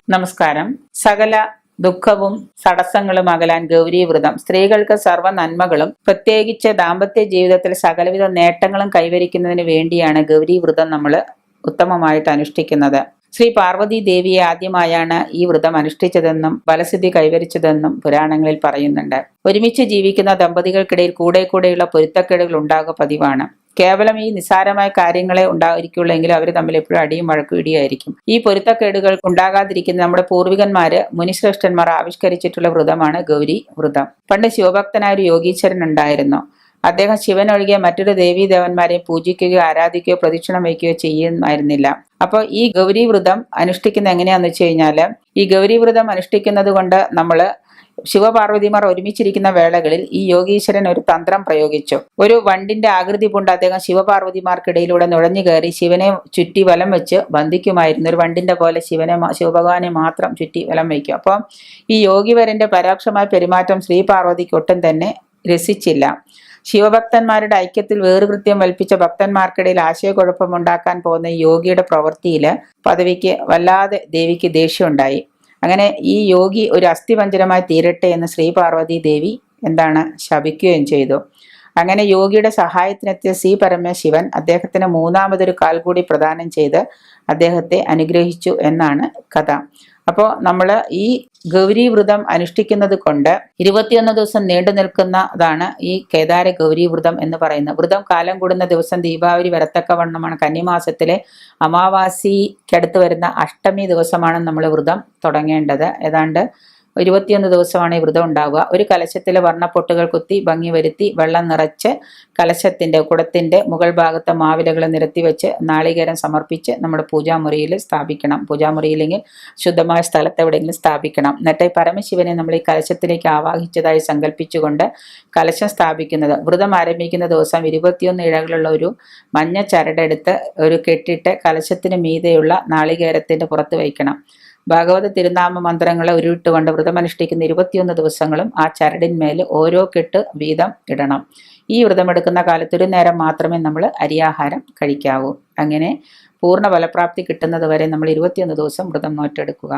നമസ്കാരം. സകല ദുഃഖവും തടസ്സങ്ങളും അകലാൻ ഗൗരി വ്രതം സ്ത്രീകൾക്ക് സർവ്വ നന്മകളും പ്രത്യേകിച്ച് ദാമ്പത്യ ജീവിതത്തിൽ സകലവിധ നേട്ടങ്ങളും കൈവരിക്കുന്നതിന് വേണ്ടിയാണ് ഗൗരി വ്രതം നമ്മൾ ഉത്തമമായിട്ട് അനുഷ്ഠിക്കുന്നത്. ശ്രീ പാർവതി ദേവിയെ ആദ്യമായാണ് ഈ വ്രതം അനുഷ്ഠിച്ചതെന്നും ഫലസിദ്ധി കൈവരിച്ചതെന്നും പുരാണങ്ങളിൽ പറയുന്നുണ്ട്. ഒരുമിച്ച് ജീവിക്കുന്ന ദമ്പതികൾക്കിടയിൽ കൂടെയുള്ള പൊരുത്തക്കേടുകൾ ഉണ്ടാകുക പതിവാണ്. കേവലം ഈ നിസ്സാരമായ കാര്യങ്ങളെ ഉണ്ടായിരിക്കുള്ളൂ എങ്കിലും അവർ തമ്മിൽ എപ്പോഴും അടിയും വഴക്കും ഇടിയായിരിക്കും. ഈ പൊരുത്തക്കേടുകൾ ഉണ്ടാകാതിരിക്കുന്ന നമ്മുടെ പൂർവികന്മാര് മുനിശ്രേഷ്ഠന്മാർ ആവിഷ്കരിച്ചിട്ടുള്ള വ്രതമാണ് ഗൗരി വ്രതം. പണ്ട് ശിവഭക്തനായ ഒരു യോഗീശ്വരൻ ഉണ്ടായിരുന്നു. അദ്ദേഹം ശിവനൊഴികെ മറ്റൊരു ദേവീ ദേവന്മാരെയും പൂജിക്കുകയോ ആരാധിക്കുകയോ പ്രദക്ഷിണം വയ്ക്കുകയോ ചെയ്യുമായിരുന്നില്ല. അപ്പോൾ ഈ ഗൗരി വ്രതം അനുഷ്ഠിക്കുന്ന എങ്ങനെയാന്ന് വെച്ച് കഴിഞ്ഞാല്, ഈ ഗൗരി വ്രതം അനുഷ്ഠിക്കുന്നത് കൊണ്ട് നമ്മള് ശിവപാർവതിമാർ ഒരുമിച്ചിരിക്കുന്ന വേളകളിൽ ഈ യോഗീശ്വരൻ ഒരു തന്ത്രം പ്രയോഗിച്ചു. ഒരു വണ്ടിന്റെ ആകൃതി കൊണ്ട് അദ്ദേഹം ശിവപാർവതിമാർക്കിടയിലൂടെ നുഴഞ്ഞു കയറി ശിവനെ ചുറ്റി വലം വെച്ച് ബന്ധിക്കുമായിരുന്നു. ഒരു വണ്ടിന്റെ പോലെ ശിവഭഗവാനെ മാത്രം ചുറ്റി വലം വയ്ക്കും. അപ്പം ഈ യോഗിവരന്റെ പരോക്ഷമായ പെരുമാറ്റം ശ്രീ പാർവതിക്ക് ഒട്ടും തന്നെ രസിച്ചില്ല. ശിവഭക്തന്മാരുടെ ഐക്യത്തിൽ വേറുകൃത്യം കൽപ്പിച്ച ഭക്തന്മാർക്കിടയിൽ ആശയക്കുഴപ്പമുണ്ടാക്കാൻ പോകുന്ന ഈ യോഗിയുടെ പ്രവൃത്തിയില് പദവിക്ക് വല്ലാതെ ദേവിക്ക് ദേഷ്യമുണ്ടായി. അങ്ങനെ ഈ യോഗി ഒരു അസ്ഥിപഞ്ജരമായി തീരട്ടെ എന്ന് ശ്രീ പാർവതി ദേവി ശപിക്കുകയും ചെയ്തു. അങ്ങനെ യോഗിയുടെ സഹായത്തിനെത്തിയ ശ്രീ പരമശിവൻ അദ്ദേഹത്തിന് മൂന്നാമതൊരു കാൽ കൂടി പ്രദാനം ചെയ്ത് അദ്ദേഹത്തെ അനുഗ്രഹിച്ചു എന്നാണ് കഥ. അപ്പോൾ നമ്മൾ ഈ ഗൗരി വ്രതം അനുഷ്ഠിക്കുന്നത് കൊണ്ട് 21 ദിവസം നീണ്ടു നിൽക്കുന്നതാണ് ഈ കേദാര ഗൗരി വ്രതം എന്ന് പറയുന്നത്. വ്രതം കാലം കൂടുന്ന ദിവസം ദീപാവലി വരത്തക്കവണ്ണമാണ്. കന്നിമാസത്തിലെ അമാവാസിക്കടുത്ത് വരുന്ന അഷ്ടമി ദിവസമാണ് നമ്മൾ വ്രതം തുടങ്ങേണ്ടത്. ഏതാണ്ട് 21 ദിവസമാണ് ഈ വ്രതം ഉണ്ടാവുക. ഒരു കലശത്തിൽ വർണ്ണപ്പൊട്ടുകൾ കുത്തി ഭംഗി വരുത്തി വെള്ളം നിറച്ച് കുടത്തിന്റെ മുകൾ ഭാഗത്ത് മാവിലകൾ നിരത്തി വെച്ച് നാളികേരം സമർപ്പിച്ച് നമ്മുടെ പൂജാമുറിയിൽ സ്ഥാപിക്കണം. പൂജാമുറിയില്ലെങ്കിൽ ശുദ്ധമായ സ്ഥലത്ത് എവിടെയെങ്കിലും സ്ഥാപിക്കണം. എന്നിട്ട് പരമശിവനെ നമ്മൾ ഈ കലശത്തിലേക്ക് ആവാഹിച്ചതായി സങ്കല്പിച്ചുകൊണ്ട് കലശം സ്ഥാപിക്കുന്നത്. വ്രതം ആരംഭിക്കുന്ന ദിവസം 21 ഇഴകളുള്ള ഒരു മഞ്ഞ ചരടെടുത്ത് ഒരു കെട്ടിട്ട് കലശത്തിന് മീതെയുള്ള നാളികേരത്തിന്റെ പുറത്ത് വയ്ക്കണം. ഭാഗവത തിരുനാമ മന്ത്രങ്ങളെ ഉരുവിട്ടുകൊണ്ട് വ്രതമനുഷ്ഠിക്കുന്ന 21 ദിവസങ്ങളും ആ ചരടിന്മേൽ ഓരോ കെട്ട് വീതം ഇടണം. ഈ വ്രതമെടുക്കുന്ന കാലത്ത് ഒരു നേരം മാത്രമേ നമ്മൾ അരിയാഹാരം കഴിക്കാവൂ. അങ്ങനെ പൂർണ്ണ ഫലപ്രാപ്തി കിട്ടുന്നത് വരെ നമ്മൾ 21 ദിവസം വ്രതം നോറ്റെടുക്കുക.